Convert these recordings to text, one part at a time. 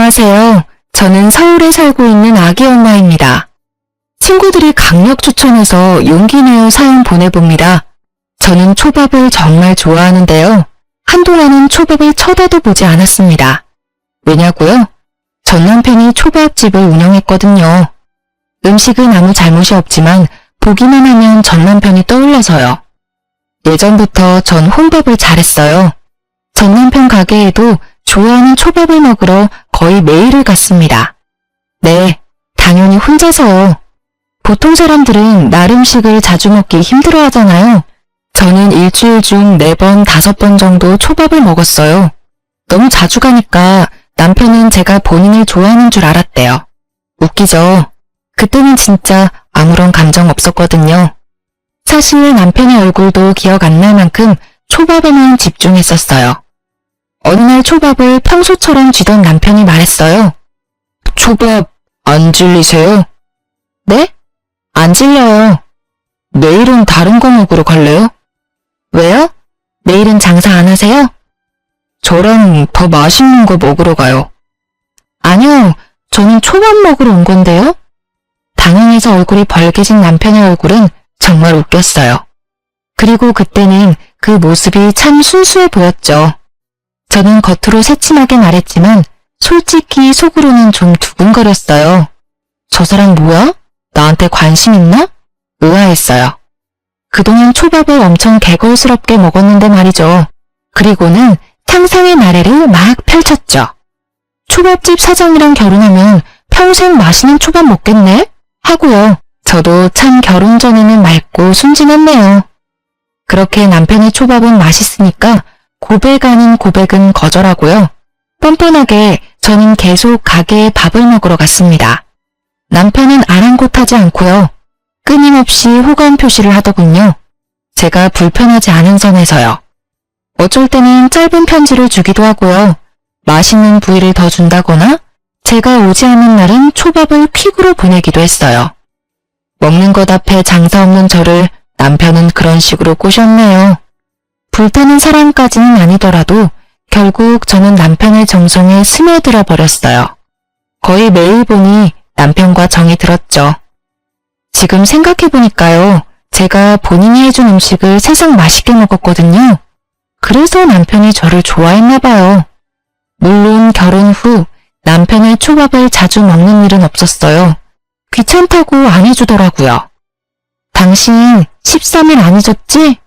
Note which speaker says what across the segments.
Speaker 1: 안녕하세요. 저는 서울에 살고 있는 아기 엄마입니다. 친구들이 강력 추천해서 용기 내어 사연 보내봅니다. 저는 초밥을 정말 좋아하는데요. 한동안은 초밥을 쳐다도 보지 않았습니다. 왜냐고요? 전 남편이 초밥집을 운영했거든요. 음식은 아무 잘못이 없지만 보기만 하면 전 남편이 떠올라서요. 예전부터 전 혼밥을 잘했어요. 전 남편 가게에도 좋아하는 초밥을 먹으러 거의 매일을 갔습니다. 네, 당연히 혼자서요. 보통 사람들은 날 음식을 자주 먹기 힘들어 하잖아요. 저는 일주일 중 4번, 5번 정도 초밥을 먹었어요. 너무 자주 가니까 남편은 제가 본인을 좋아하는 줄 알았대요. 웃기죠? 그때는 진짜 아무런 감정 없었거든요. 사실 남편의 얼굴도 기억 안 날 만큼 초밥에만 집중했었어요. 어느 날 초밥을 평소처럼 쥐던 남편이 말했어요. 초밥 안 질리세요? 네? 안 질려요. 내일은 다른 거 먹으러 갈래요? 왜요? 내일은 장사 안 하세요? 저랑 더 맛있는 거 먹으러 가요. 아니요, 저는 초밥 먹으러 온 건데요. 당황해서 얼굴이 벌개진 남편의 얼굴은 정말 웃겼어요. 그리고 그때는 그 모습이 참 순수해 보였죠. 저는 겉으로 새침하게 말했지만 솔직히 속으로는 좀 두근거렸어요. 저 사람 뭐야? 나한테 관심 있나? 의아했어요. 그동안 초밥을 엄청 개걸스럽게 먹었는데 말이죠. 그리고는 상상의 나래를 막 펼쳤죠. 초밥집 사장이랑 결혼하면 평생 맛있는 초밥 먹겠네? 하고요. 저도 참 결혼 전에는 맑고 순진했네요. 그렇게 남편의 초밥은 맛있으니까 고백 아닌 고백은 거절하고요. 뻔뻔하게 저는 계속 가게에 밥을 먹으러 갔습니다. 남편은 아랑곳하지 않고요. 끊임없이 호감 표시를 하더군요. 제가 불편하지 않은 선에서요. 어쩔 때는 짧은 편지를 주기도 하고요. 맛있는 부위를 더 준다거나 제가 오지 않는 날은 초밥을 퀵으로 보내기도 했어요. 먹는 것 앞에 장사 없는 저를 남편은 그런 식으로 꼬셨네요. 불타는 사랑까지는 아니더라도 결국 저는 남편의 정성에 스며들어 버렸어요. 거의 매일 보니 남편과 정이 들었죠. 지금 생각해보니까요. 제가 본인이 해준 음식을 세상 맛있게 먹었거든요. 그래서 남편이 저를 좋아했나 봐요. 물론 결혼 후 남편의 초밥을 자주 먹는 일은 없었어요. 귀찮다고 안 해주더라고요. 당신 13일 안 잊었지?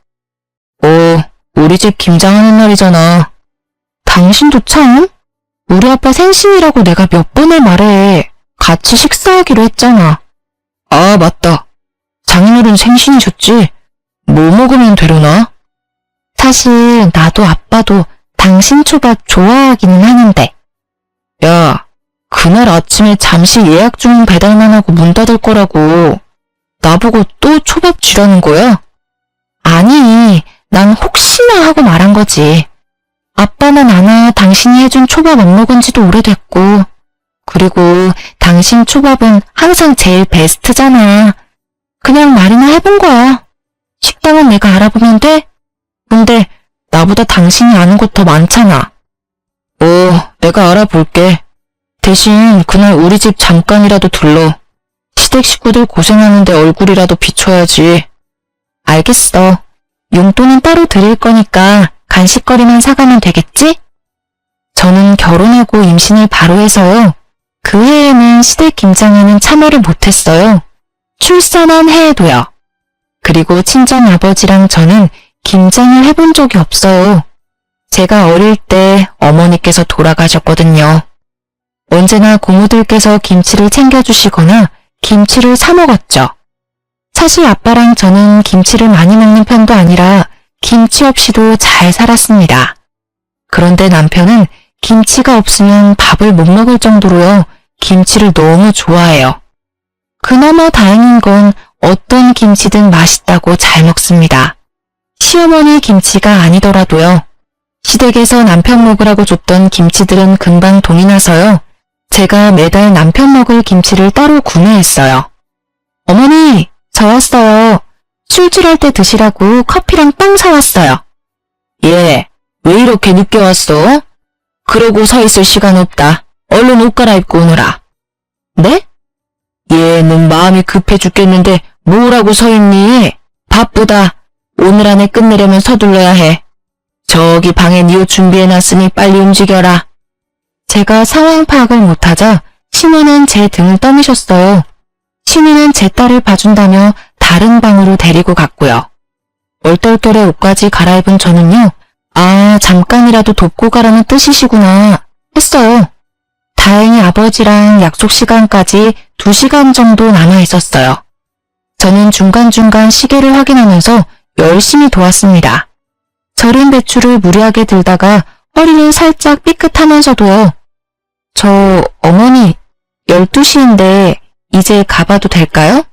Speaker 1: 우리 집 김장하는 날이잖아. 당신도 참? 우리 아빠 생신이라고 내가 몇 번을 말해. 같이 식사하기로 했잖아. 아, 맞다. 장인어른 생신이셨지? 뭐 먹으면 되려나? 사실 나도 아빠도 당신 초밥 좋아하기는 하는데. 야, 그날 아침에 잠시 예약 주문 배달만 하고 문 닫을 거라고. 나보고 또 초밥 주라는 거야? 아니, 난 혹시나 하고 말한 거지. 아빠는 아마 당신이 해준 초밥 안 먹은 지도 오래됐고, 그리고 당신 초밥은 항상 제일 베스트잖아. 그냥 말이나 해본 거야. 식당은 내가 알아보면 돼? 근데 나보다 당신이 아는 곳 더 많잖아. 내가 알아볼게. 대신 그날 우리 집 잠깐이라도 들러. 시댁 식구들 고생하는데 얼굴이라도 비춰야지. 알겠어. 용돈은 따로 드릴 거니까 간식거리만 사가면 되겠지? 저는 결혼하고 임신을 바로 해서요. 그 해에는 시댁 김장에는 참여를 못했어요. 출산한 해에도요. 그리고 친정아버지랑 저는 김장을 해본 적이 없어요. 제가 어릴 때 어머니께서 돌아가셨거든요. 언제나 고모들께서 김치를 챙겨주시거나 김치를 사 먹었죠. 사실 아빠랑 저는 김치를 많이 먹는 편도 아니라 김치 없이도 잘 살았습니다. 그런데 남편은 김치가 없으면 밥을 못 먹을 정도로요. 김치를 너무 좋아해요. 그나마 다행인 건 어떤 김치든 맛있다고 잘 먹습니다. 시어머니 김치가 아니더라도요. 시댁에서 남편 먹으라고 줬던 김치들은 금방 돈이 나서요. 제가 매달 남편 먹을 김치를 따로 구매했어요. 어머니, 저 왔어요. 술집할 때 드시라고 커피랑 빵 사왔어요. 왜 이렇게 늦게 왔어? 그러고 서 있을 시간 없다. 얼른 옷 갈아입고 오너라. 네? 얘는 마음이 급해 죽겠는데 뭐라고 서 있니? 바쁘다. 오늘 안에 끝내려면 서둘러야 해. 저기 방에 네 옷 준비해놨으니 빨리 움직여라. 제가 상황 파악을 못하자 신우는 제 등을 떠미셨어요. 신우는 제 딸을 봐준다며 다른 방으로 데리고 갔고요. 얼떨결에 옷까지 갈아입은 저는요. 아, 잠깐이라도 돕고 가라는 뜻이시구나 했어요. 다행히 아버지랑 약속 시간까지 2시간 정도 남아 있었어요. 저는 중간중간 시계를 확인하면서 열심히 도왔습니다. 절인 배추를 무리하게 들다가 허리를 살짝 삐끗하면서도요. 저 어머니 12시인데 이제 가봐도 될까요?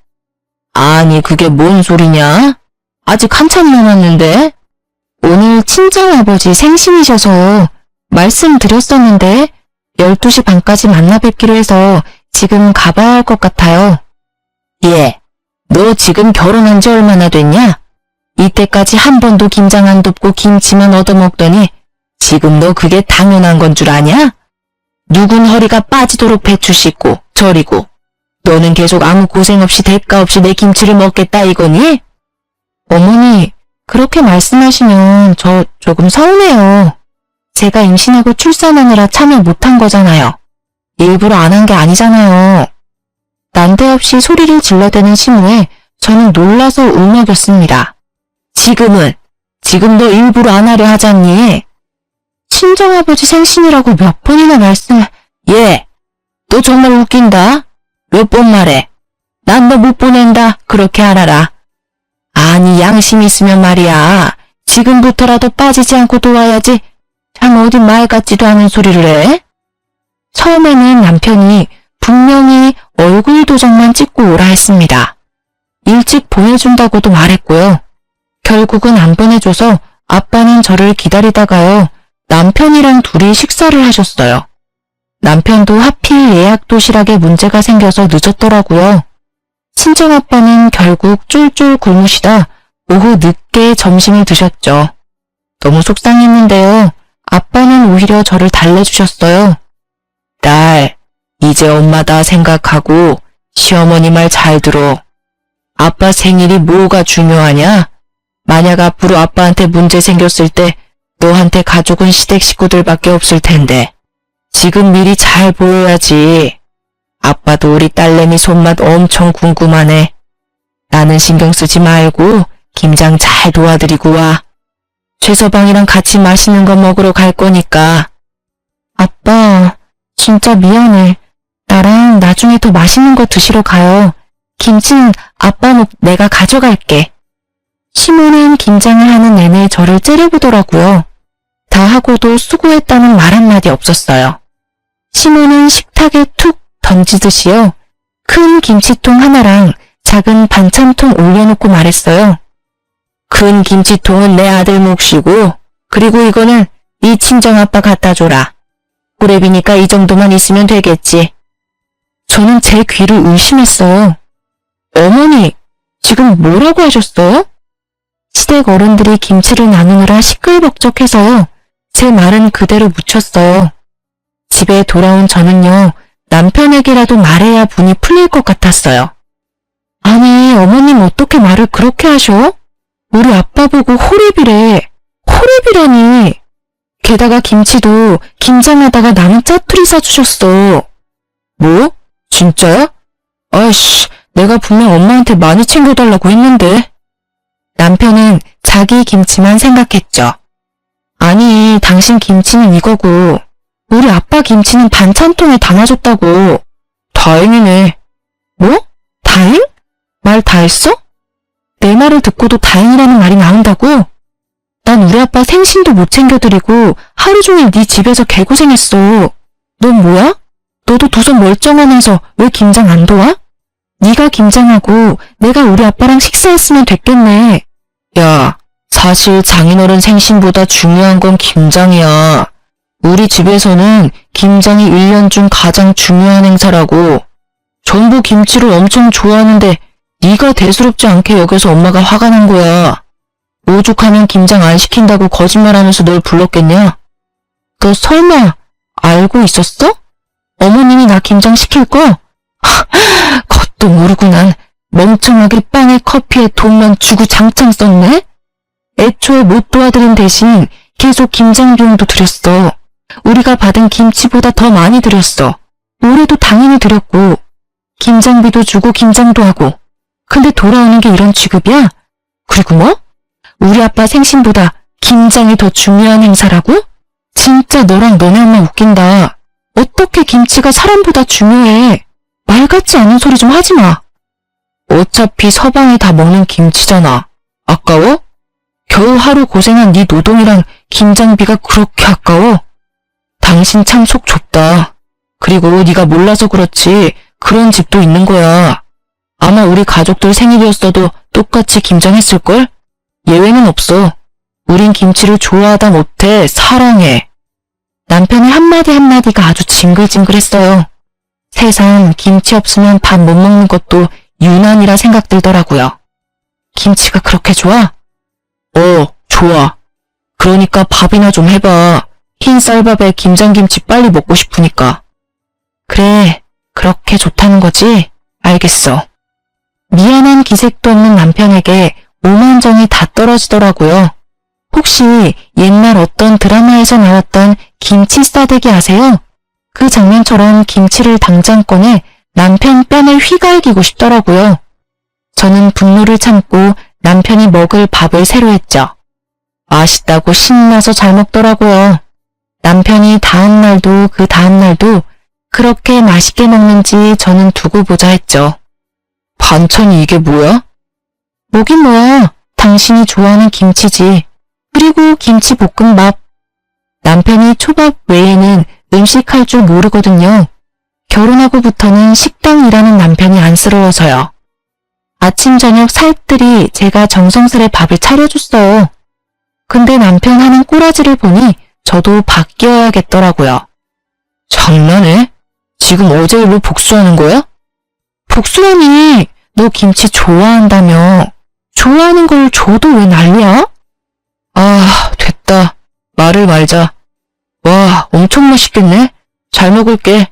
Speaker 1: 아니 그게 뭔 소리냐? 아직 한참 남았는데. 오늘 친정아버지 생신이셔서 말씀드렸었는데 12시 반까지 만나 뵙기로 해서 지금 가봐야 할 것 같아요. 예, 너 지금 결혼한 지 얼마나 됐냐? 이때까지 한 번도 김장 안 돕고 김치만 얻어먹더니 지금 너 그게 당연한 건 줄 아냐? 누군 허리가 빠지도록 배추 씻고 절이고 너는 계속 아무 고생 없이 대가 없이 내 김치를 먹겠다 이거니? 어머니, 그렇게 말씀하시면 저 조금 서운해요. 제가 임신하고 출산하느라 참여 못한 거잖아요. 일부러 안 한 게 아니잖아요. 난데없이 소리를 질러대는 시무에 저는 놀라서 울먹였습니다. 지금 너 일부러 안 하려 하잖니? 친정아버지 생신이라고 몇 번이나 말씀을... 예, 너 정말 웃긴다. 몇 번 말해. 난 너 못 보낸다. 그렇게 알아라. 아니 양심 있으면 말이야. 지금부터라도 빠지지 않고 도와야지. 참 어디 말 같지도 않은 소리를 해? 처음에는 남편이 분명히 얼굴 도장만 찍고 오라 했습니다. 일찍 보내준다고도 말했고요. 결국은 안 보내줘서 아빠는 저를 기다리다가요. 남편이랑 둘이 식사를 하셨어요. 남편도 하필 예약 도시락에 문제가 생겨서 늦었더라고요. 친정아빠는 결국 쫄쫄 굶으시다 오후 늦게 점심을 드셨죠. 너무 속상했는데요. 아빠는 오히려 저를 달래주셨어요. 딸, 이제 엄마다 생각하고 시어머니 말 잘 들어. 아빠 생일이 뭐가 중요하냐? 만약 앞으로 아빠한테 문제 생겼을 때 너한테 가족은 시댁 식구들밖에 없을 텐데 지금 미리 잘 보여야지. 아빠도 우리 딸내미 손맛 엄청 궁금하네. 나는 신경 쓰지 말고 김장 잘 도와드리고 와. 최서방이랑 같이 맛있는 거 먹으러 갈 거니까. 아빠, 진짜 미안해. 나랑 나중에 더 맛있는 거 드시러 가요. 김치는 아빠 목 내가 가져갈게. 시모는 김장을 하는 내내 저를 째려보더라고요. 다 하고도 수고했다는 말 한마디 없었어요. 시모는 식탁에 툭 던지듯이요. 큰 김치통 하나랑 작은 반찬통 올려놓고 말했어요. 큰 김치통은 내 아들 몫이고 그리고 이거는 네 친정아빠 갖다 줘라. 꾸레비니까 이 정도만 있으면 되겠지. 저는 제 귀를 의심했어요. 어머니, 지금 뭐라고 하셨어요? 시댁 어른들이 김치를 나누느라 시끌벅적해서요. 제 말은 그대로 묻혔어요. 집에 돌아온 저는요. 남편에게라도 말해야 분이 풀릴 것 같았어요. 아니, 어머님 어떻게 말을 그렇게 하셔? 우리 아빠 보고 호랩이래. 호랩이라니. 게다가 김치도 김장하다가 남은 짜투리 사주셨어. 뭐? 진짜야? 아이씨, 내가 분명 엄마한테 많이 챙겨달라고 했는데. 남편은 자기 김치만 생각했죠. 아니, 당신 김치는 이거고 우리 아빠 김치는 반찬통에 담아줬다고. 다행이네. 뭐? 다행? 말 다 했어? 내 말을 듣고도 다행이라는 말이 나온다고? 난 우리 아빠 생신도 못 챙겨드리고 하루 종일 네 집에서 개고생했어. 넌 뭐야? 너도 두 손 멀쩡하면서 왜 김장 안 도와? 네가 김장하고 내가 우리 아빠랑 식사했으면 됐겠네. 야, 사실 장인어른 생신보다 중요한 건 김장이야. 우리 집에서는 김장이 1년 중 가장 중요한 행사라고. 전부 김치를 엄청 좋아하는데 네가 대수롭지 않게 여겨서 엄마가 화가 난 거야. 오죽하면 김장 안 시킨다고 거짓말하면서 널 불렀겠냐? 너 설마 알고 있었어? 어머님이 나 김장시킬 거? 그것도 모르고 난 멍청하게 빵에 커피에 돈만 주고 장창 썼네? 애초에 못 도와드린 대신 계속 김장 비용도 드렸어. 우리가 받은 김치보다 더 많이 드렸어. 올해도 당연히 드렸고 김장비도 주고 김장도 하고. 근데 돌아오는 게 이런 취급이야? 그리고 뭐? 우리 아빠 생신보다 김장이 더 중요한 행사라고? 진짜 너랑 너네 엄마 웃긴다. 어떻게 김치가 사람보다 중요해? 말 같지 않은 소리 좀 하지 마. 어차피 서방이 다 먹는 김치잖아. 아까워? 겨우 하루 고생한 네 노동이랑 김장비가 그렇게 아까워? 당신 참 속 좁다. 그리고 네가 몰라서 그렇지 그런 집도 있는 거야. 아마 우리 가족들 생일이었어도 똑같이 김장했을걸? 예외는 없어. 우린 김치를 좋아하다 못해 사랑해. 남편의 한마디 한마디가 아주 징글징글했어요. 세상 김치 없으면 밥 못 먹는 것도 유난이라 생각 들더라고요. 김치가 그렇게 좋아? 좋아. 그러니까 밥이나 좀 해봐. 흰 쌀밥에 김장김치 빨리 먹고 싶으니까. 그래, 그렇게 좋다는 거지? 알겠어. 미안한 기색도 없는 남편에게 오만정이 다 떨어지더라고요. 혹시 옛날 어떤 드라마에서 나왔던 김치 싸대기 아세요? 그 장면처럼 김치를 당장 꺼내 남편 뺨을 휘갈기고 싶더라고요. 저는 분노를 참고 남편이 먹을 밥을 새로 했죠. 맛있다고 신나서 잘 먹더라고요. 남편이 다음날도 그 다음날도 그렇게 맛있게 먹는지 저는 두고 보자 했죠. 반찬이 이게 뭐야? 뭐긴 뭐야. 당신이 좋아하는 김치지. 그리고 김치볶음밥. 남편이 초밥 외에는 음식할 줄 모르거든요. 결혼하고부터는 식당 일하는 남편이 안쓰러워서요. 아침 저녁 살뜰히 제가 정성스레 밥을 차려줬어요. 근데 남편 하는 꼬라지를 보니 저도 바뀌어야겠더라고요. 장난해? 지금 어제 일로 복수하는 거야? 복수라니, 너 김치 좋아한다며. 좋아하는 걸 줘도 왜 난리야? 아, 됐다. 말을 말자. 와, 엄청 맛있겠네. 잘 먹을게.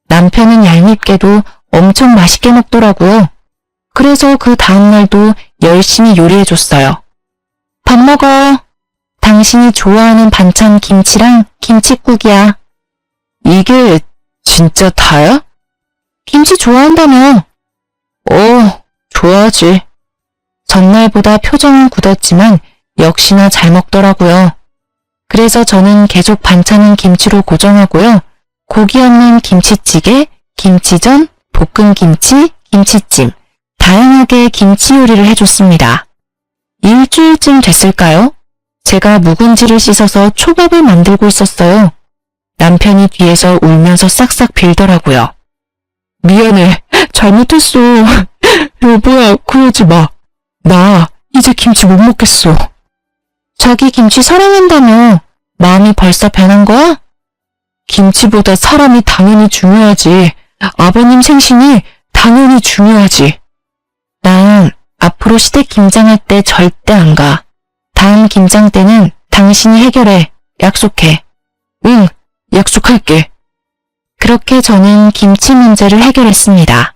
Speaker 1: 남편은 얄밉게도 엄청 맛있게 먹더라고요. 그래서 그 다음날도 열심히 요리해줬어요. 밥 먹어. 당신이 좋아하는 반찬 김치랑 김칫국이야. 이게 진짜 다야? 김치 좋아한다며. 좋아하지. 전날보다 표정은 굳었지만 역시나 잘 먹더라고요. 그래서 저는 계속 반찬은 김치로 고정하고요. 고기 없는 김치찌개, 김치전, 볶음김치, 김치찜, 다양하게 김치 요리를 해줬습니다. 일주일쯤 됐을까요? 제가 묵은지를 씻어서 초밥을 만들고 있었어요. 남편이 뒤에서 울면서 싹싹 빌더라고요. 미안해, 잘못했어. 여보야, 그러지 마. 나 이제 김치 못 먹겠어. 자기 김치 사랑한다며 마음이 벌써 변한 거야? 김치보다 사람이 당연히 중요하지. 아버님 생신이 당연히 중요하지. 난 앞으로 시댁 김장할 때 절대 안 가. 다음 김장 때는 당신이 해결해. 약속해. 응, 약속할게. 그렇게 저는 김치 문제를 해결했습니다.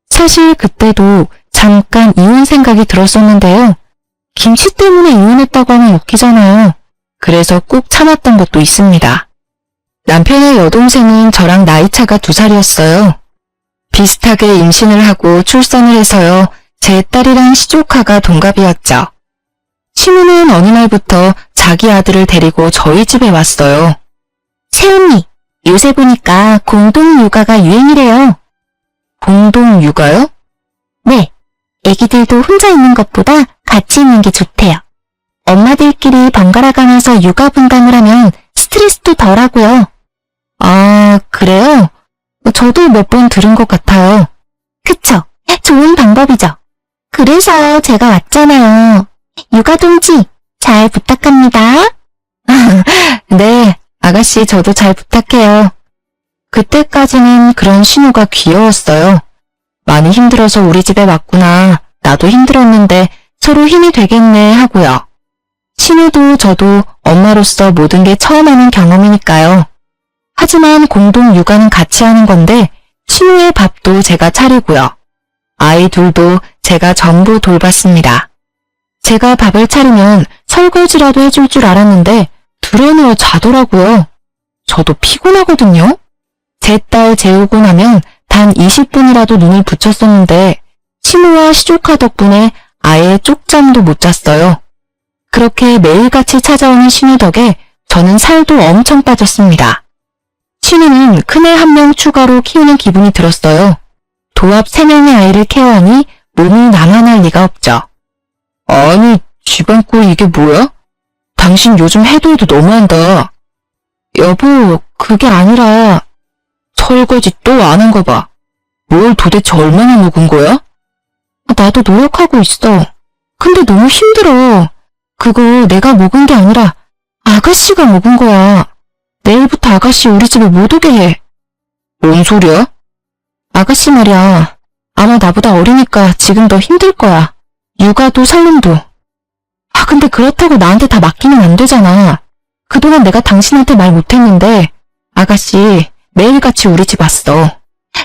Speaker 1: 사실 그때도 잠깐 이혼 생각이 들었었는데요. 김치 때문에 이혼했다고 하면 웃기잖아요. 그래서 꾹 참았던 것도 있습니다. 남편의 여동생은 저랑 나이차가 2살이었어요. 비슷하게 임신을 하고 출산을 해서요. 제 딸이랑 시조카가 동갑이었죠. 시무는 어느 날부터 자기 아들을 데리고 저희 집에 왔어요. 새언니, 요새 보니까 공동육아가 유행이래요. 공동육아요? 네, 애기들도 혼자 있는 것보다 같이 있는 게 좋대요. 엄마들끼리 번갈아 가면서 육아 분담을 하면 스트레스도 덜하고요. 아, 그래요? 저도 몇 번 들은 것 같아요. 그쵸? 좋은 방법이죠. 그래서 제가 왔잖아요. 육아동지, 잘 부탁합니다. 네, 아가씨 저도 잘 부탁해요. 그때까지는 그런 신호가 귀여웠어요. 많이 힘들어서 우리 집에 왔구나. 나도 힘들었는데 서로 힘이 되겠네 하고요. 신우도 저도 엄마로서 모든 게 처음 하는 경험이니까요. 하지만 공동 육아는 같이 하는 건데 신우의 밥도 제가 차리고요. 아이 둘도 제가 전부 돌봤습니다. 제가 밥을 차리면 설거지라도 해줄 줄 알았는데 드러누워 자더라고요. 저도 피곤하거든요. 제 딸 재우고 나면 단 20분이라도 눈을 붙였었는데 신우와 시조카 덕분에 아예 쪽잠도 못 잤어요. 그렇게 매일같이 찾아오는 신우 덕에 저는 살도 엄청 빠졌습니다. 신우는 큰애 한 명 추가로 키우는 기분이 들었어요. 도합 3명의 아이를 케어하니 몸이 나만 할 리가 없죠. 아니, 집안꼴 이게 뭐야? 당신 요즘 해도 너무한다. 여보, 그게 아니라 설거지 또 안 한 거 봐. 뭘 도대체 얼마나 먹은 거야? 나도 노력하고 있어. 근데 너무 힘들어. 그거 내가 먹은 게 아니라 아가씨가 먹은 거야. 내일부터 아가씨 우리 집에 못 오게 해. 뭔 소리야? 아가씨 말이야. 아마 나보다 어리니까 지금 더 힘들 거야. 육아도 살림도. 근데 그렇다고 나한테 다 맡기면 안 되잖아. 그동안 내가 당신한테 말 못했는데 아가씨 매일같이 우리 집 왔어.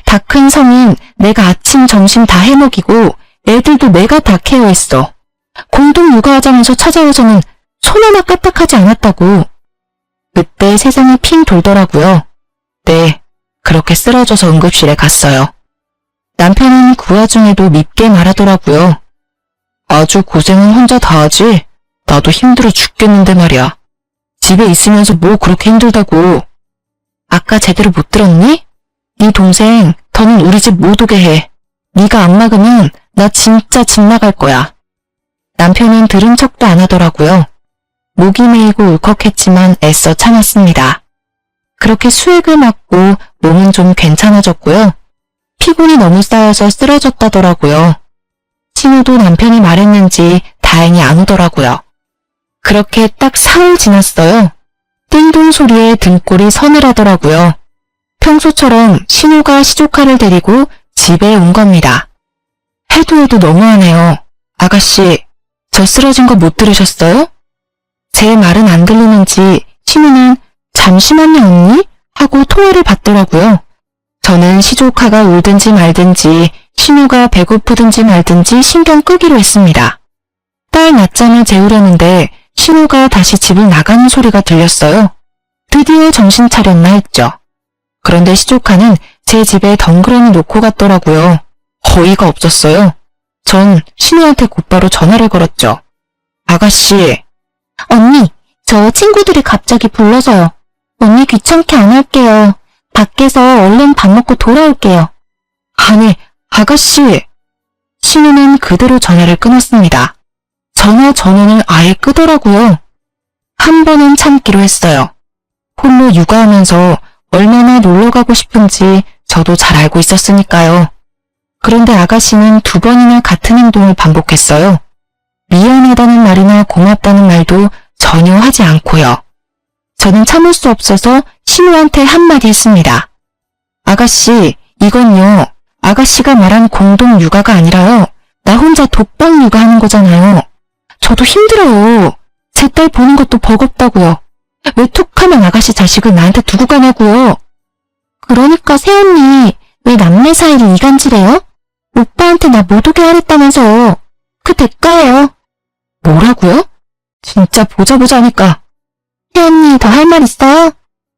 Speaker 1: 다 큰 성인 내가 아침 점심 다 해먹이고 애들도 내가 다 케어했어. 공동 육아하자면서 찾아와서는 손 하나 까딱하지 않았다고. 그때 세상이 핑 돌더라고요. 네, 그렇게 쓰러져서 응급실에 갔어요. 남편은 그 와중에도 밉게 말하더라고요. 아주 고생은 혼자 다 하지? 나도 힘들어 죽겠는데 말이야. 집에 있으면서 뭐 그렇게 힘들다고. 아까 제대로 못 들었니? 네 동생 더는 우리 집 못 오게 해. 네가 안 막으면 나 진짜 집 나갈 거야. 남편은 들은 척도 안 하더라고요. 목이 메이고 울컥했지만 애써 참았습니다. 그렇게 수액을 맞고 몸은 좀 괜찮아졌고요. 피곤이 너무 쌓여서 쓰러졌다더라고요. 신우도 남편이 말했는지 다행히 안 오더라고요. 그렇게 딱 사흘 지났어요. 띵동 소리에 등골이 서늘하더라고요. 평소처럼 신우가 시조카를 데리고 집에 온 겁니다. 해도 너무하네요. 아가씨, 저 쓰러진 거 못 들으셨어요? 제 말은 안 들리는지 신우는 잠시만요 언니? 하고 통화를 받더라고요. 저는 시조카가 울든지 말든지 신우가 배고프든지 말든지 신경 끄기로 했습니다. 딸 낮잠을 재우려는데 신우가 다시 집을 나가는 소리가 들렸어요. 드디어 정신 차렸나 했죠. 그런데 시조카는 제 집에 덩그러니 놓고 갔더라고요. 어이가 없었어요. 전 신우한테 곧바로 전화를 걸었죠. 아가씨. 언니, 저 친구들이 갑자기 불러서요. 언니 귀찮게 안 할게요. 밖에서 얼른 밥 먹고 돌아올게요. 아니, 아가씨. 신우는 그대로 전화를 끊었습니다. 전화 전원을 아예 끄더라고요. 한 번은 참기로 했어요. 홀로 육아하면서 얼마나 놀러가고 싶은지 저도 잘 알고 있었으니까요. 그런데 아가씨는 2번이나 같은 행동을 반복했어요. 미안하다는 말이나 고맙다는 말도 전혀 하지 않고요. 저는 참을 수 없어서 신우한테 한마디 했습니다. 아가씨, 이건요. 아가씨가 말한 공동 육아가 아니라요. 나 혼자 독방 육아하는 거잖아요. 저도 힘들어요. 제 딸 보는 것도 버겁다고요. 왜 툭하면 아가씨 자식을 나한테 두고 가냐고요. 그러니까 새언니 왜 남매 사이를 이간질해요? 오빠한테 나 못 오게 하랬다면서. 그 대가예요. 뭐라고요? 진짜 보자 하니까. 새언니 더 할 말 있어요?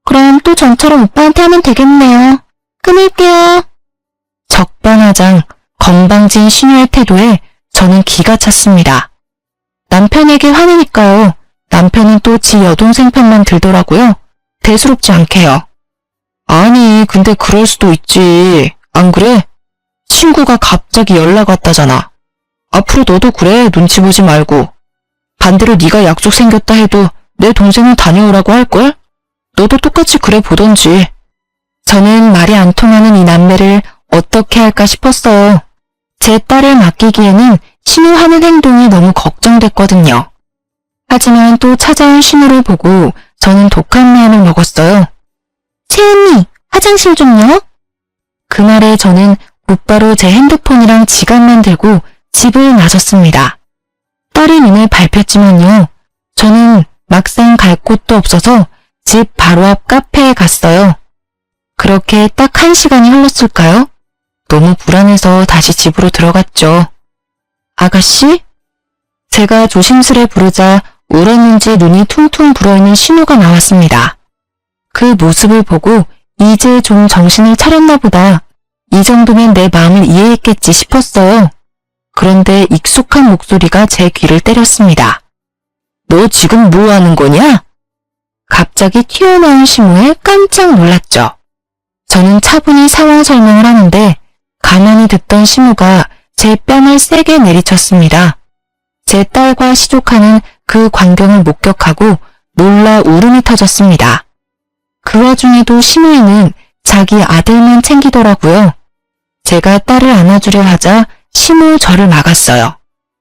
Speaker 1: 그럼 또 전처럼 오빠한테 하면 되겠네요. 끊을게요. 적반하장 건방진 신우의 태도에 저는 기가 찼습니다. 남편에게 화내니까요. 남편은 또 지 여동생 편만 들더라고요. 대수롭지 않게요. 아니, 근데 그럴 수도 있지. 안 그래? 친구가 갑자기 연락 왔다잖아. 앞으로 너도 그래. 눈치 보지 말고. 반대로 네가 약속 생겼다 해도 내 동생은 다녀오라고 할걸? 너도 똑같이 그래 보던지. 저는 말이 안 통하는 이 남매를 어떻게 할까 싶었어요. 제 딸을 맡기기에는 신우 하는 행동이 너무 걱정됐거든요. 하지만 또 찾아온 신우를 보고 저는 독한 마음을 먹었어요. 채은이, 화장실 좀요. 그 말에 저는 곧바로 제 핸드폰이랑 지갑만 들고 집을 나섰습니다. 딸의 눈에 밟혔지만요. 저는 막상 갈 곳도 없어서 집 바로 앞 카페에 갔어요. 그렇게 딱 1시간이 흘렀을까요? 너무 불안해서 다시 집으로 들어갔죠. 아가씨? 제가 조심스레 부르자 울었는지 눈이 퉁퉁 불어있는 신우가 나왔습니다. 그 모습을 보고 이제 좀 정신을 차렸나 보다. 이 정도면 내 마음을 이해했겠지 싶었어요. 그런데 익숙한 목소리가 제 귀를 때렸습니다. 너 지금 뭐 하는 거냐? 갑자기 튀어나온 신우에 깜짝 놀랐죠. 저는 차분히 상황 설명을 하는데 가만히 듣던 신우가 제 뺨을 세게 내리쳤습니다. 제 딸과 시족하는 그 광경을 목격하고 놀라 울음이 터졌습니다. 그 와중에도 신우이는 자기 아들만 챙기더라고요. 제가 딸을 안아주려 하자 신우 저를 막았어요.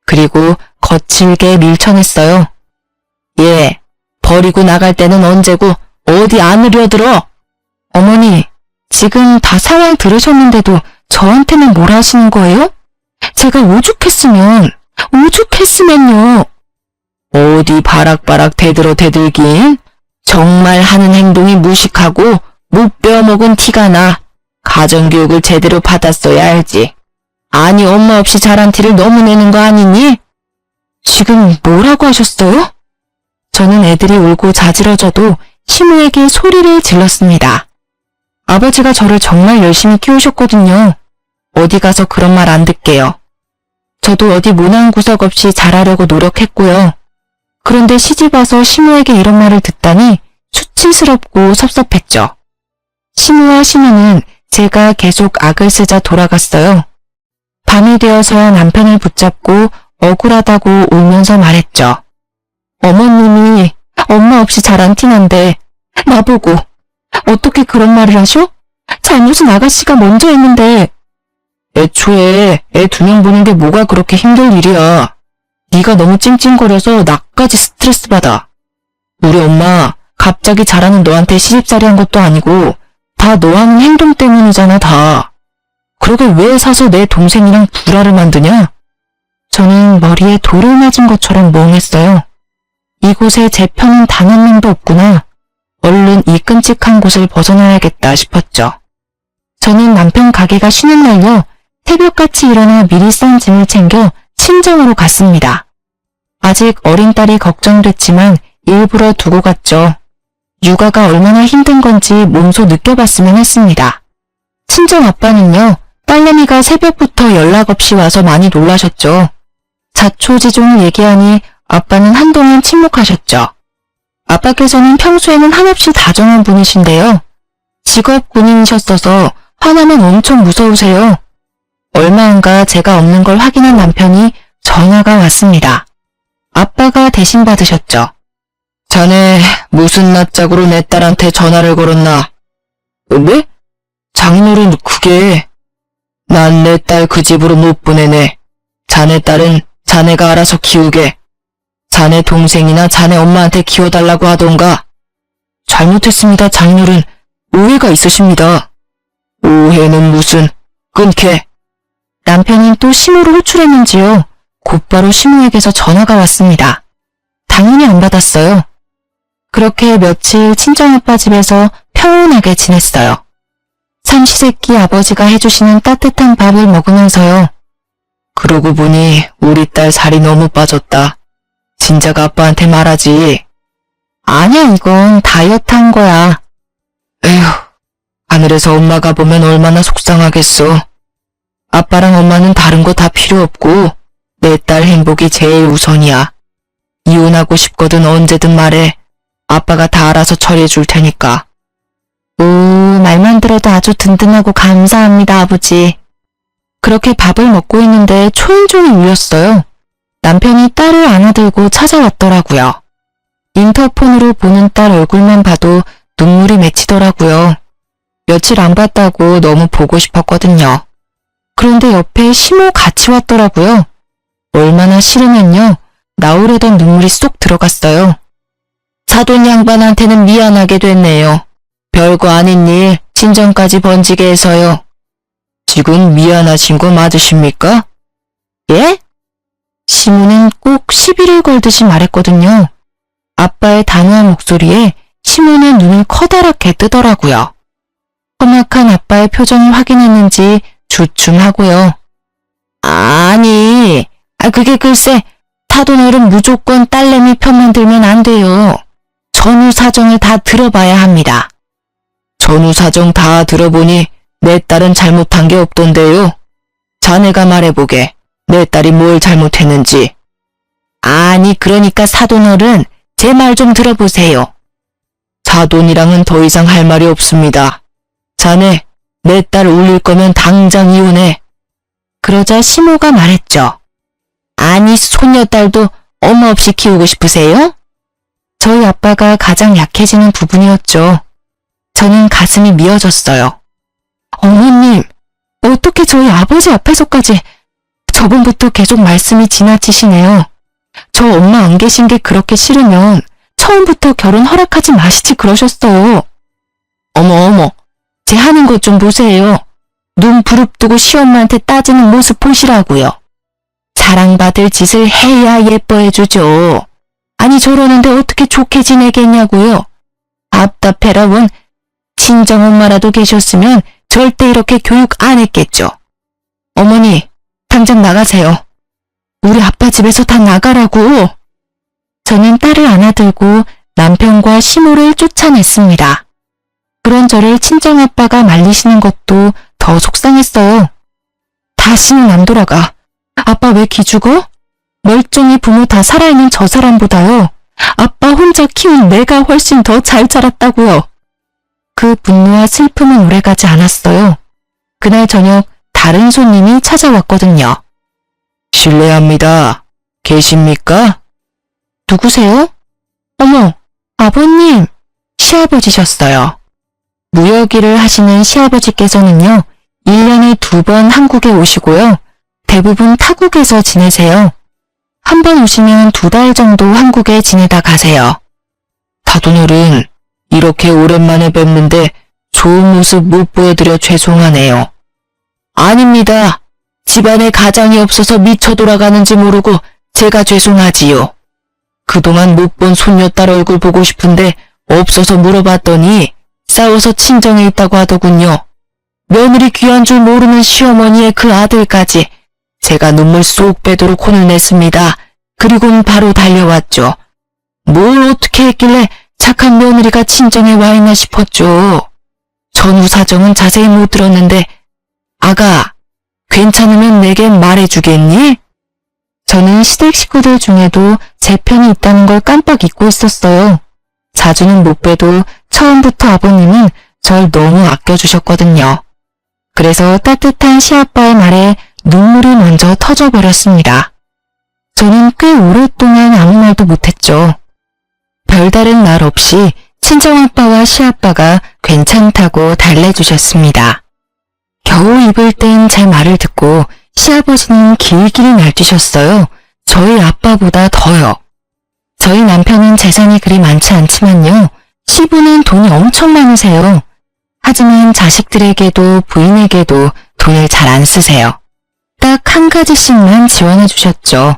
Speaker 1: 그리고 거칠게 밀쳐냈어요. 얘, 버리고 나갈 때는 언제고 어디 안으려 들어? 어머니, 지금 다 상황 들으셨는데도 저한테는 뭐라 하시는 거예요? 제가 오죽했으면요. 어디 바락바락 대들긴? 정말 하는 행동이 무식하고 못 배워먹은 티가 나. 가정교육을 제대로 받았어야 알지. 아니 엄마 없이 자란 티를 너무 내는 거 아니니? 지금 뭐라고 하셨어요? 저는 애들이 울고 자지러져도 신우에게 소리를 질렀습니다. 아버지가 저를 정말 열심히 키우셨거든요. 어디 가서 그런 말 안 듣게요. 저도 어디 모난 구석 없이 잘하려고 노력했고요. 그런데 시집와서 신우에게 이런 말을 듣다니 수치스럽고 섭섭했죠. 신우와 신우는 제가 계속 악을 쓰자 돌아갔어요. 밤이 되어서 남편을 붙잡고 억울하다고 울면서 말했죠. 어머님이 엄마 없이 자란 티난데 나보고 어떻게 그런 말을 하셔? 잘못은 아가씨가 먼저 했는데. 애초에 애 2명 보는 게 뭐가 그렇게 힘들 일이야. 네가 너무 찡찡거려서 나까지 스트레스 받아. 우리 엄마 갑자기 자라는 너한테 시집살이 한 것도 아니고 다 너 하는 행동 때문이잖아 다. 그러게 왜 사서 내 동생이랑 불화를 만드냐? 저는 머리에 돌을 맞은 것처럼 멍했어요. 이곳에 제 편은 단 한 명도 없구나. 얼른 이 끔찍한 곳을 벗어나야겠다 싶었죠. 저는 남편 가게가 쉬는 날요. 새벽같이 일어나 미리 싼 짐을 챙겨 친정으로 갔습니다. 아직 어린 딸이 걱정됐지만 일부러 두고 갔죠. 육아가 얼마나 힘든 건지 몸소 느껴봤으면 했습니다. 친정 아빠는요. 딸내미가 새벽부터 연락 없이 와서 많이 놀라셨죠. 자초지종을 얘기하니 아빠는 한동안 침묵하셨죠. 아빠께서는 평소에는 한없이 다정한 분이신데요. 직업 군인이셨어서 화나면 엄청 무서우세요. 얼마 안가 제가 없는 걸 확인한 남편이 전화가 왔습니다. 아빠가 대신 받으셨죠. 자네 무슨 낯짝으로 내 딸한테 전화를 걸었나? 네? 장인어른 그게... 난 내 딸 그 집으로 못 보내네. 자네 딸은 자네가 알아서 키우게. 자네 동생이나 자네 엄마한테 키워달라고 하던가. 잘못했습니다, 장인어른. 오해가 있으십니다. 오해는 무슨... 끊게. 남편은 또 신호를 호출했는지요. 곧바로 신우에게서 전화가 왔습니다. 당연히 안 받았어요. 그렇게 며칠 친정아빠 집에서 평온하게 지냈어요. 삼시세끼 아버지가 해주시는 따뜻한 밥을 먹으면서요. 그러고 보니 우리 딸 살이 너무 빠졌다. 진작 아빠한테 말하지. 아니야, 이건 다이어트 한 거야. 에휴, 하늘에서 엄마가 보면 얼마나 속상하겠어. 아빠랑 엄마는 다른 거 다 필요 없고 내 딸 행복이 제일 우선이야. 이혼하고 싶거든 언제든 말해. 아빠가 다 알아서 처리해 줄 테니까. 오, 말만 들어도 아주 든든하고 감사합니다, 아버지. 그렇게 밥을 먹고 있는데 초인종이 울렸어요. 남편이 딸을 안아들고 찾아왔더라고요. 인터폰으로 보는 딸 얼굴만 봐도 눈물이 맺히더라고요. 며칠 안 봤다고 너무 보고 싶었거든요. 그런데 옆에 시모 같이 왔더라고요. 얼마나 싫으면요. 나오려던 눈물이 쏙 들어갔어요. 사돈 양반한테는 미안하게 됐네요. 별거 아닌 일 친정까지 번지게 해서요. 지금 미안하신 거 맞으십니까? 예? 시모는 꼭 시비를 걸듯이 말했거든요. 아빠의 단호한 목소리에 시모는 눈을 커다랗게 뜨더라고요. 험악한 아빠의 표정을 확인했는지 주춤하고요. 아니, 그게 글쎄 타도널은 무조건 딸내미 편만 들면 안 돼요. 전후 사정을 다 들어봐야 합니다. 전후 사정 다 들어보니 내 딸은 잘못한 게 없던데요. 자네가 말해보게. 내 딸이 뭘 잘못했는지. 아니, 그러니까 사돈어른 제 말 좀 들어보세요. 사돈이랑은 더 이상 할 말이 없습니다. 자네, 내 딸 울릴 거면 당장 이혼해. 그러자 시모가 말했죠. 아니, 손녀딸도 엄마 없이 키우고 싶으세요? 저희 아빠가 가장 약해지는 부분이었죠. 저는 가슴이 미어졌어요. 어머님, 어떻게 저희 아버지 앞에서까지 저번부터 계속 말씀이 지나치시네요. 저 엄마 안 계신 게 그렇게 싫으면 처음부터 결혼 허락하지 마시지 그러셨어요. 어머, 제 하는 것 좀 보세요. 눈 부릅뜨고 시엄마한테 따지는 모습 보시라고요. 사랑받을 짓을 해야 예뻐해주죠. 아니 저러는데 어떻게 좋게 지내겠냐고요. 답답해라 원. 친정엄마라도 계셨으면 절대 이렇게 교육 안 했겠죠. 어머니, 당장 나가세요. 우리 아빠 집에서 다 나가라고. 저는 딸을 안아들고 남편과 시모를 쫓아냈습니다. 그런 저를 친정아빠가 말리시는 것도 더 속상했어요. 다시는 안 돌아가. 아빠 왜 기죽어? 멀쩡히 부모 다 살아있는 저 사람보다요. 아빠 혼자 키운 내가 훨씬 더 잘 자랐다고요. 그 분노와 슬픔은 오래가지 않았어요. 그날 저녁 다른 손님이 찾아왔거든요. 실례합니다. 계십니까? 누구세요? 어머, 아버님, 시아버지셨어요. 무역일을 하시는 시아버지께서는요, 1년에 2번 한국에 오시고요. 대부분 타국에서 지내세요. 한 번 오시면 2달 정도 한국에 지내다 가세요. 사돈어른, 이렇게 오랜만에 뵙는데 좋은 모습 못 보여드려 죄송하네요. 아닙니다. 집안에 가장이 없어서 미쳐 돌아가는지 모르고 제가 죄송하지요. 그동안 못 본 손녀딸 얼굴 보고 싶은데 없어서 물어봤더니 싸워서 친정에 있다고 하더군요. 며느리 귀한 줄 모르는 시어머니의 그 아들까지. 제가 눈물 쏙 빼도록 혼을 냈습니다. 그리고는 바로 달려왔죠. 뭘 어떻게 했길래 착한 며느리가 친정에 와 있나 싶었죠. 전후 사정은 자세히 못 들었는데 아가, 괜찮으면 내겐 말해주겠니? 저는 시댁 식구들 중에도 제 편이 있다는 걸 깜빡 잊고 있었어요. 자주는 못 봬도 처음부터 아버님은 절 너무 아껴주셨거든요. 그래서 따뜻한 시아빠의 말에 눈물이 먼저 터져버렸습니다. 저는 꽤 오랫동안 아무 말도 못했죠. 별다른 말 없이 친정아빠와 시아빠가 괜찮다고 달래주셨습니다. 겨우 입을 땐 제 말을 듣고 시아버지는 길길이 날뛰셨어요. 저희 아빠보다 더요. 저희 남편은 재산이 그리 많지 않지만요. 시부는 돈이 엄청 많으세요. 하지만 자식들에게도 부인에게도 돈을 잘 안 쓰세요. 딱 한 가지씩만 지원해 주셨죠.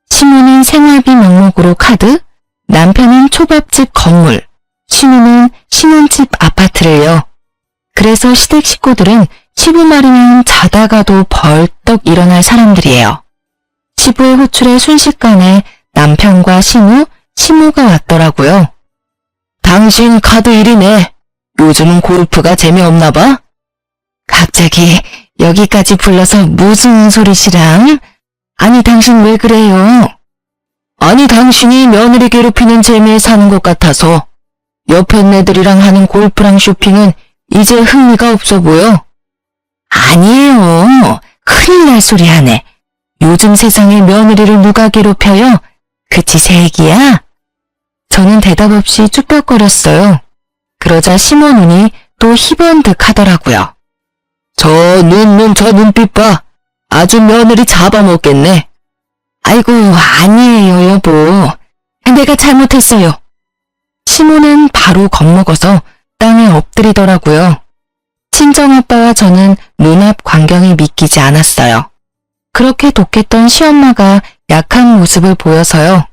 Speaker 1: 시모는 생활비 명목으로 카드, 남편은 초밥집 건물, 시누는 신혼집 아파트를요. 그래서 시댁 식구들은 시부 말이면 자다가도 벌떡 일어날 사람들이에요. 시부의 호출에 순식간에 남편과 시누, 시모가 왔더라고요. 당신 카드 일이네. 요즘은 골프가 재미없나 봐? 갑자기 여기까지 불러서 무슨 소리시랑? 아니 당신 왜 그래요? 아니 당신이 며느리 괴롭히는 재미에 사는 것 같아서 옆에 애들이랑 하는 골프랑 쇼핑은 이제 흥미가 없어 보여. 아니에요. 큰일 날 소리 하네. 요즘 세상에 며느리를 누가 괴롭혀요? 그치 새 얘기야? 저는 대답 없이 쭈뼛거렸어요. 그러자 시모 눈이 또 희번득 하더라고요. 저 눈빛 봐. 아주 며느리 잡아먹겠네. 아이고 아니에요 여보. 내가 잘못했어요. 시모는 바로 겁먹어서 땅에 엎드리더라고요. 친정아빠와 저는 눈앞 광경이 믿기지 않았어요. 그렇게 독했던 시엄마가 약한 모습을 보여서요.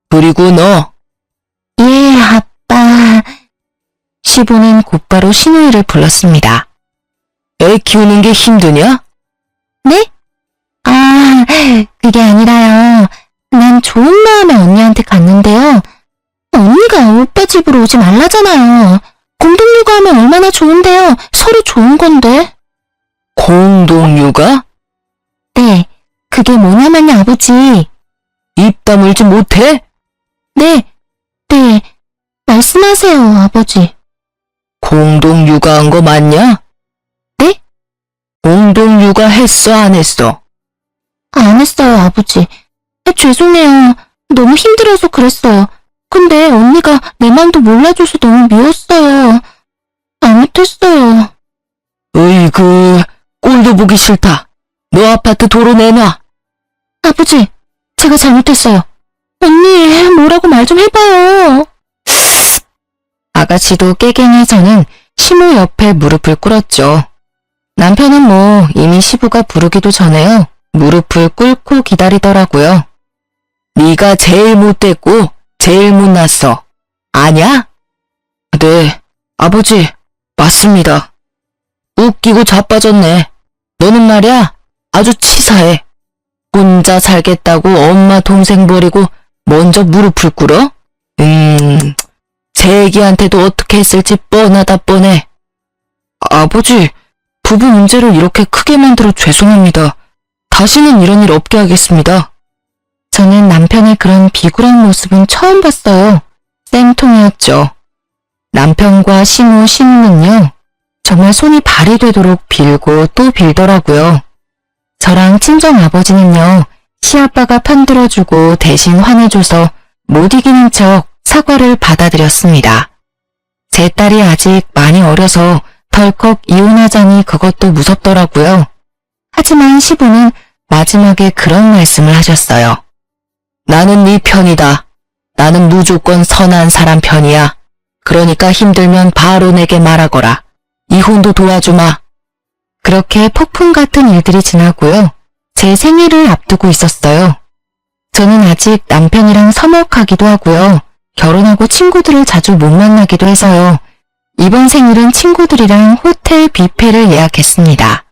Speaker 1: 그리고 너. 예, 아빠. 시부는 곧바로 신우이를 불렀습니다. 애 키우는 게 힘드냐? 네? 아, 그게 아니라요. 난 좋은 마음에 언니한테 갔는데요. 언니가 오빠 집으로 오지 말라잖아요. 공동육아하면 얼마나 좋은데요. 서로 좋은 건데. 공동육아? 네, 그게 뭐냐면요, 아버지. 입 다물지 못해? 네, 말씀하세요, 아버지. 공동육아한 거 맞냐? 네? 공동육아 했어, 안 했어? 안 했어요, 아버지. 죄송해요. 너무 힘들어서 그랬어요. 근데 언니가 내 맘도 몰라줘서 너무 미웠어요. 잘못했어요. 으이구, 꼴도 보기 싫다. 너 아파트 도로 내놔. 아버지, 제가 잘못했어요. 언니, 뭐라고 말 좀 해봐요. 아가씨도 깨갱해서는 시모 옆에 무릎을 꿇었죠. 남편은 뭐 이미 시부가 부르기도 전에요. 무릎을 꿇고 기다리더라고요. 네가 제일 못됐고 제일 못났어. 아냐? 네, 아버지, 맞습니다. 웃기고 자빠졌네. 너는 말이야, 아주 치사해. 혼자 살겠다고 엄마 동생 버리고 먼저 무릎을 꿇어? 제 애기한테도 어떻게 했을지 뻔하다 뻔해. 아버지, 부부 문제를 이렇게 크게 만들어 죄송합니다. 다시는 이런 일 없게 하겠습니다. 저는 남편의 그런 비굴한 모습은 처음 봤어요. 쌤통이었죠. 남편과 신우는요, 정말 손이 발이 되도록 빌고 또 빌더라고요. 저랑 친정아버지는요, 시아빠가 편들어주고 대신 화내줘서 못 이기는 척 사과를 받아들였습니다. 제 딸이 아직 많이 어려서 덜컥 이혼하자니 그것도 무섭더라고요. 하지만 시부는 마지막에 그런 말씀을 하셨어요. 나는 네 편이다. 나는 무조건 선한 사람 편이야. 그러니까 힘들면 바로 내게 말하거라. 이혼도 도와주마. 그렇게 폭풍 같은 일들이 지나고요. 제 생일을 앞두고 있었어요. 저는 아직 남편이랑 서먹하기도 하고요. 결혼하고 친구들을 자주 못 만나기도 해서요. 이번 생일은 친구들이랑 호텔 뷔페를 예약했습니다.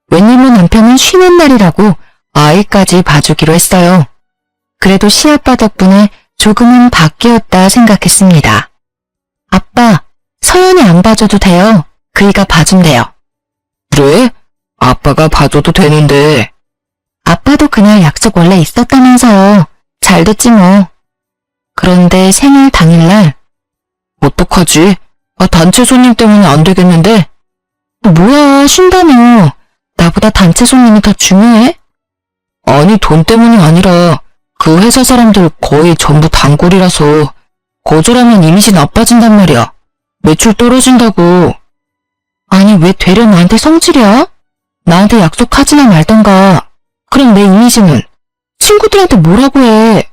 Speaker 1: 웬일로 남편은 쉬는 날이라고 아이까지 봐주기로 했어요. 그래도 시아빠 덕분에 조금은 바뀌었다 생각했습니다. 아빠, 서연이 안 봐줘도 돼요. 그이가 봐준대요. 그래? 아빠가 봐줘도 되는데. 아빠도 그날 약속 원래 있었다면서요. 잘 됐지 뭐. 그런데 생일 당일날 어떡하지? 단체 손님 때문에 안 되겠는데? 뭐야, 쉰다며. 나보다 단체 손님이 더 중요해? 아니, 돈 때문이 아니라 그 회사 사람들 거의 전부 단골이라서 거절하면 이미지 나빠진단 말이야. 매출 떨어진다고. 아니, 왜 되려 나한테 성질이야? 나한테 약속하지나 말던가. 그럼 내 이미지는? 친구들한테 뭐라고 해?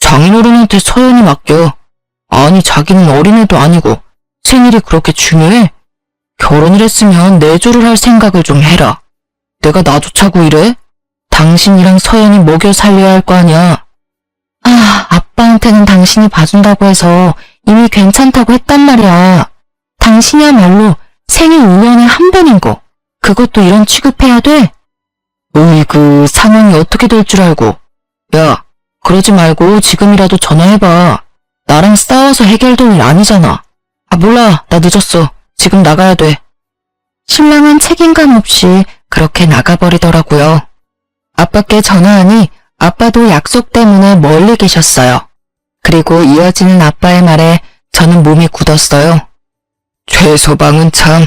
Speaker 1: 장인어른한테 서연이 맡겨. 아니, 자기는 어린애도 아니고 생일이 그렇게 중요해? 결혼을 했으면 내조를 할 생각을 좀 해라. 내가 나조차고 이래? 당신이랑 서연이 먹여 살려야 할 거 아니야. 아빠한테는 당신이 봐준다고 해서 이미 괜찮다고 했단 말이야. 당신이야말로 생일 5년에 한 번인 거. 그것도 이런 취급해야 돼? 으이구, 상황이 어떻게 될 줄 알고. 야, 그러지 말고 지금이라도 전화해봐. 나랑 싸워서 해결될 일 아니잖아. 몰라, 나 늦었어. 지금 나가야 돼. 신랑은 책임감 없이 그렇게 나가버리더라고요. 아빠께 전화하니 아빠도 약속 때문에 멀리 계셨어요. 그리고 이어지는 아빠의 말에 저는 몸이 굳었어요. 최서방은 참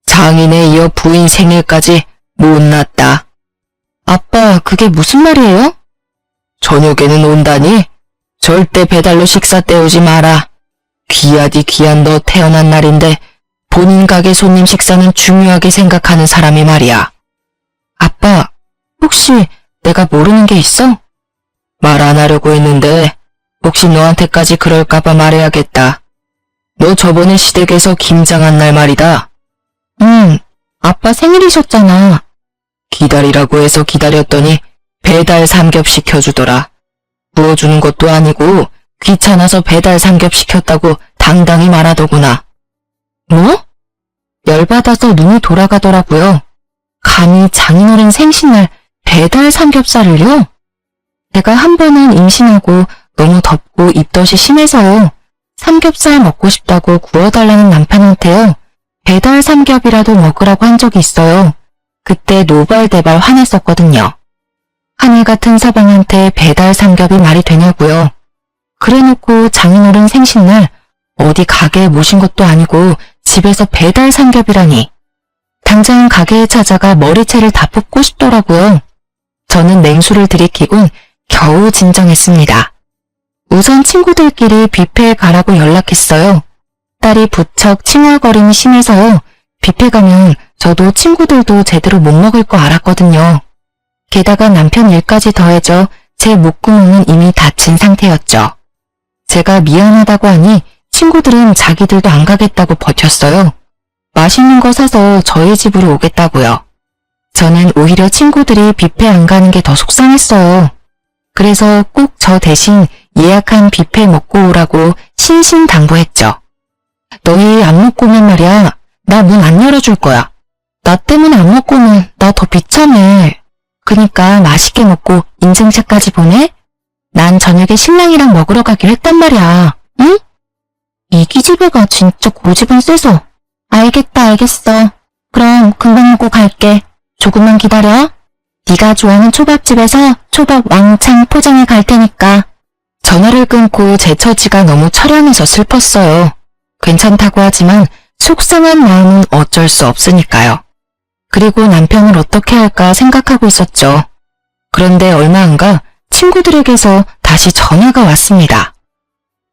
Speaker 1: 장인에 이어 부인 생일까지 못났다. 아빠, 그게 무슨 말이에요? 저녁에는 온다니? 절대 배달로 식사 때우지 마라. 귀하디 귀한 너 태어난 날인데 본인 가게 손님 식사는 중요하게 생각하는 사람이 말이야. 아빠, 혹시 내가 모르는 게 있어? 말 안 하려고 했는데 혹시 너한테까지 그럴까봐 말해야겠다. 너 저번에 시댁에서 김장한 날 말이다. 아빠 생일이셨잖아. 기다리라고 해서 기다렸더니 배달 삼겹 시켜주더라. 구워주는 것도 아니고 귀찮아서 배달 삼겹 시켰다고 당당히 말하더구나. 뭐? 열받아서 눈이 돌아가더라고요. 감히 장인어른 생신날 배달 삼겹살을요? 제가 한 번은 임신하고 너무 덥고 입덧이 심해서요. 삼겹살 먹고 싶다고 구워달라는 남편한테요. 배달 삼겹이라도 먹으라고 한 적이 있어요. 그때 노발대발 화냈었거든요. 하늘 같은 서방한테 배달 삼겹이 말이 되냐고요. 그래놓고 장인어른 생신날 어디 가게에 모신 것도 아니고 집에서 배달 삼겹이라니. 당장 가게에 찾아가 머리채를 다 뽑고 싶더라고요. 저는 냉수를 들이키곤 겨우 진정했습니다. 우선 친구들끼리 뷔페에 가라고 연락했어요. 딸이 부쩍 칭얼거림이 심해서요. 뷔페 가면 저도 친구들도 제대로 못 먹을 거 알았거든요. 게다가 남편 일까지 더해져 제 목구멍은 이미 다친 상태였죠. 제가 미안하다고 하니 친구들은 자기들도 안 가겠다고 버텼어요. 맛있는 거 사서 저희 집으로 오겠다고요. 저는 오히려 친구들이 뷔페 안 가는 게 더 속상했어요. 그래서 꼭 저 대신 예약한 뷔페 먹고 오라고 신신당부했죠. 너희 안 먹고 오면 말이야, 나 문 안 열어줄 거야. 나 때문에 안 먹고 오면 나 더 비참해. 그니까 맛있게 먹고 인증샷까지 보내? 난 저녁에 신랑이랑 먹으러 가기로 했단 말이야. 응? 이 기집애가 진짜 고집은 세서. 알겠어. 그럼 금방 먹고 갈게. 조금만 기다려. 네가 좋아하는 초밥집에서 초밥 왕창 포장해 갈 테니까. 전화를 끊고 제 처지가 너무 처량해서 슬펐어요. 괜찮다고 하지만 속상한 마음은 어쩔 수 없으니까요. 그리고 남편을 어떻게 할까 생각하고 있었죠. 그런데 얼마 안 가 친구들에게서 다시 전화가 왔습니다.